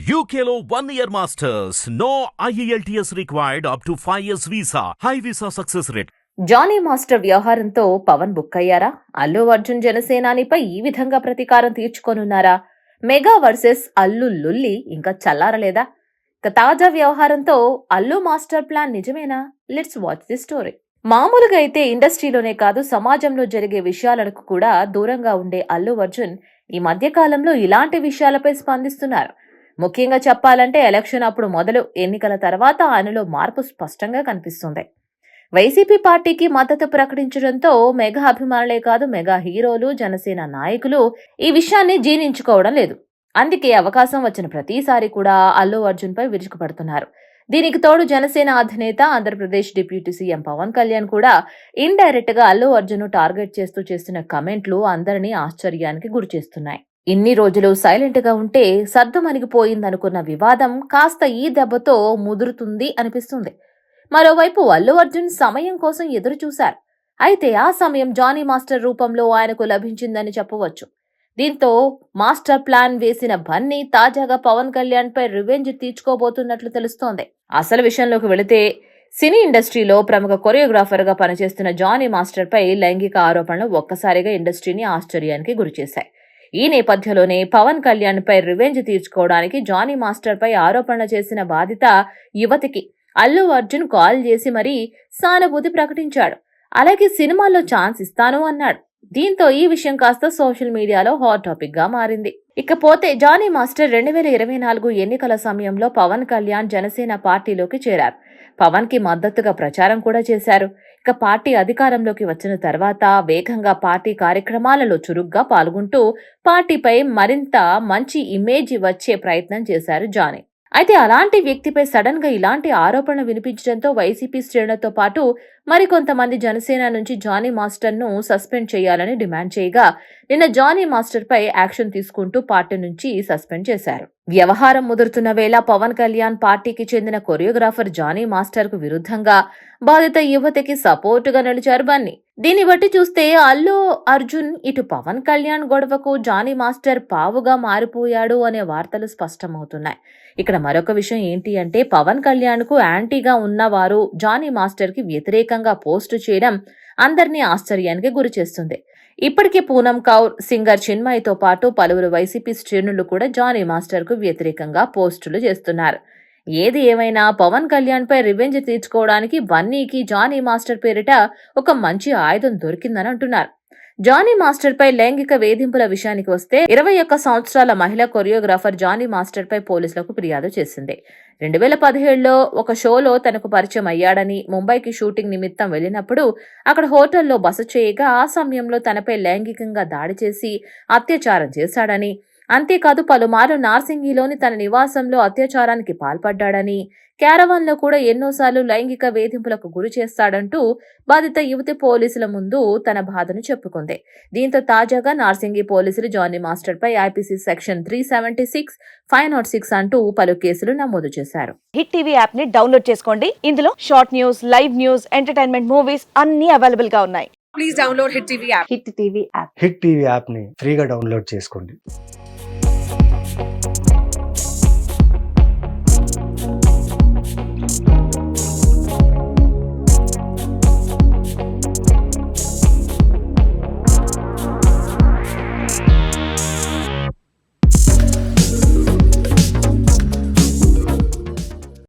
UKLO 1 year masters. No IELTS required up to 5 years visa. High visa success rate. Jani master వ్యవహారంతో పవన్ బుక్కయ్యారా? అల్లు అర్జున్ జనసేనానిపై ఈ విధంగా ప్రతీకారం తీర్చుకోనున్నారా? మెగా వర్సెస్ అల్లు లుల్లి ఇంకా చల్లారలేదా? తాజా వ్యవహారంతో అల్లు మాస్టర్ ప్లాన్ నిజమేనా? Let's watch the story. మామూలుగా అయితే ఇండస్ట్రీలోనే కాదు సమాజంలో జరిగే విషయాలకు కూడా దూరంగా ఉండే అల్లు అర్జున్ ఈ మధ్య కాలంలో ఇలాంటి విషయాలపై స్పందిస్తున్నారు. ముఖ్యంగా చెప్పాలంటే ఎలక్షన్ అప్పుడు మొదలు ఎన్నికల తర్వాత ఆయనలో మార్పు స్పష్టంగా కనిపిస్తుంది. వైసీపీ పార్టీకి మద్దతు ప్రకటించడంతో మెగా అభిమానులే కాదు మెగా హీరోలు, జనసేన నాయకులు ఈ విషయాన్ని జీర్ణించుకోవడం లేదు. అందుకే అవకాశం వచ్చిన ప్రతిసారి కూడా అల్లు అర్జున్ పై విరుచుకుపడుతున్నారు. దీనికి తోడు జనసేన అధినేత ఆంధ్రప్రదేశ్ డిప్యూటీ సీఎం పవన్ కళ్యాణ్ కూడా ఇండైరెక్ట్ గా అల్లు అర్జున్ టార్గెట్ చేస్తూ చేస్తున్న కమెంట్లు అందరినీ ఆశ్చర్యానికి గురిచేస్తున్నాయి. ఇన్ని రోజులు సైలెంట్ గా ఉంటే సర్దుమణిగిపోయిందనుకున్న వివాదం కాస్త ఈ దెబ్బతో ముదురుతుంది అనిపిస్తుంది. మరోవైపు అల్లు అర్జున్ సమయం కోసం ఎదురు చూశారు. అయితే ఆ సమయం జానీ మాస్టర్ రూపంలో ఆయనకు లభించిందని చెప్పవచ్చు. దీంతో మాస్టర్ ప్లాన్ వేసిన బన్నీ తాజాగా పవన్ కళ్యాణ్ పై రివెంజ్ తీర్చుకోబోతున్నట్లు తెలుస్తోంది. అసలు విషయంలోకి వెళితే సినీ ఇండస్ట్రీలో ప్రముఖ కొరియోగ్రాఫర్ గా పనిచేస్తున్న జానీ మాస్టర్ పై లైంగిక ఆరోపణలు ఒక్కసారిగా ఇండస్ట్రీని ఆశ్చర్యానికి గురిచేశాయి. ఈ నేపథ్యంలోనే పవన్ కళ్యాణ్ పై రివెంజ్ తీర్చుకోవడానికి జానీ మాస్టర్ పై ఆరోపణలు చేసిన బాధిత యువతికి అల్లు అర్జున్ కాల్ చేసి మరీ సానుభూతి ప్రకటించాడు. అలాగే సినిమాల్లో ఛాన్స్ ఇస్తాను అన్నాడు. దీంతో ఈ విషయం కాస్త సోషల్ మీడియాలో హాట్ టాపిక్ గా మారింది. ఇకపోతే జానీ మాస్టర్ 2024 ఎన్నికల సమయంలో పవన్ కళ్యాణ్ జనసేన పార్టీలోకి చేరారు. పవన్ కి మద్దతుగా ప్రచారం కూడా చేశారు. ఇక పార్టీ అధికారంలోకి వచ్చిన తర్వాత వేగంగా పార్టీ కార్యక్రమాలలో చురుగ్గా పాల్గొంటూ పార్టీపై మరింత మంచి ఇమేజ్ వచ్చే ప్రయత్నం చేశారు జానీ. అయితే అలాంటి వ్యక్తిపై సడన్ గా ఇలాంటి ఆరోపణ వినిపించడంతో వైసీపీ శ్రేణులతో పాటు మరికొంతమంది జనసేన నుంచి జానీ మాస్టర్ ను సస్పెండ్ చేయాలని డిమాండ్ చేయగా నిన్న జానీ మాస్టర్ పై యాక్షన్ తీసుకుంటూ పార్టీ నుంచి సస్పెండ్ చేశారు. వ్యవహారం ముదురుతున్న వేళ పవన్ కళ్యాణ్ పార్టీకి చెందిన కొరియోగ్రాఫర్ జానీ మాస్టర్ కు విరుద్ధంగా బాధిత యువతికి సపోర్టుగా నిలిచారు బన్నీ. దీన్ని బట్టి చూస్తే అల్లు అర్జున్ ఇటు పవన్ కళ్యాణ్ గొడవకు జానీ మాస్టర్ పావుగా మారిపోయాడు అనే వార్తలు స్పష్టమవుతున్నాయి. ఇక్కడ మరొక విషయం ఏంటి అంటే పవన్ కళ్యాణ్ కు యాంటీగా ఉన్నవారు జానీ మాస్టర్ కి వ్యతిరేకంగా పోస్టు చేయడం అందరినీ ఆశ్చర్యానికి గురిచేస్తుంది. ఇప్పటికే పూనం కౌర్, సింగర్ చిన్మయ్తో పాటు పలువురు వైసీపీ శ్రేణులు కూడా జానీ మాస్టర్ కు వ్యతిరేకంగా పోస్టులు చేస్తున్నారు. ఏది ఏమైనా పవన్ కళ్యాణ్ పై రివెంజ్ తీర్చుకోవడానికి బన్నీకి జానీ మాస్టర్ పేరిట ఒక మంచి ఆయుధం దొరికిందని అంటున్నారు. జానీ మాస్టర్ పై లైంగిక వేధింపుల విషయానికి వస్తే 21 సంవత్సరాల మహిళా కొరియోగ్రాఫర్ జానీ మాస్టర్ పై పోలీసులకు ఫిర్యాదు చేసింది. 2017లో ఒక షోలో తనకు పరిచయం అయ్యాడని, ముంబైకి షూటింగ్ నిమిత్తం వెళ్లినప్పుడు అక్కడ హోటల్లో బస చేయగా ఆ సమయంలో తనపై లైంగికంగా దాడి చేసి అత్యాచారం చేశాడని, అంతేకాదు పలుమార్లు నార్సింగిలోని తన నివాసంలో అత్యాచారానికి పాల్పడ్డాడని, క్యారవాన్ లో కూడా ఎన్నోసార్లు లైంగిక వేధింపులకు గురి చేస్తాడంటూ బాధిత యువతి పోలీసుల ముందు తన బాధను చెప్పుకుంది. దీంతో తాజాగా నార్సింగి పోలీసులు జానీ మాస్టర్ పై ఐపీసీ సెక్షన్ 376, 506 అంటూ పలు కేసులు నమోదు చేశారు. హిట్ టీవీ యాప్ ని డౌన్లోడ్ చేసుకోండి. ఇందులో short news, live news, entertainment movies అన్ని అవైలబుల్ గా ఉన్నాయి. Please download Hit TV app. Hit TV app hit TV app ని ఫ్రీగా డౌన్లోడ్ చేసుకోండి.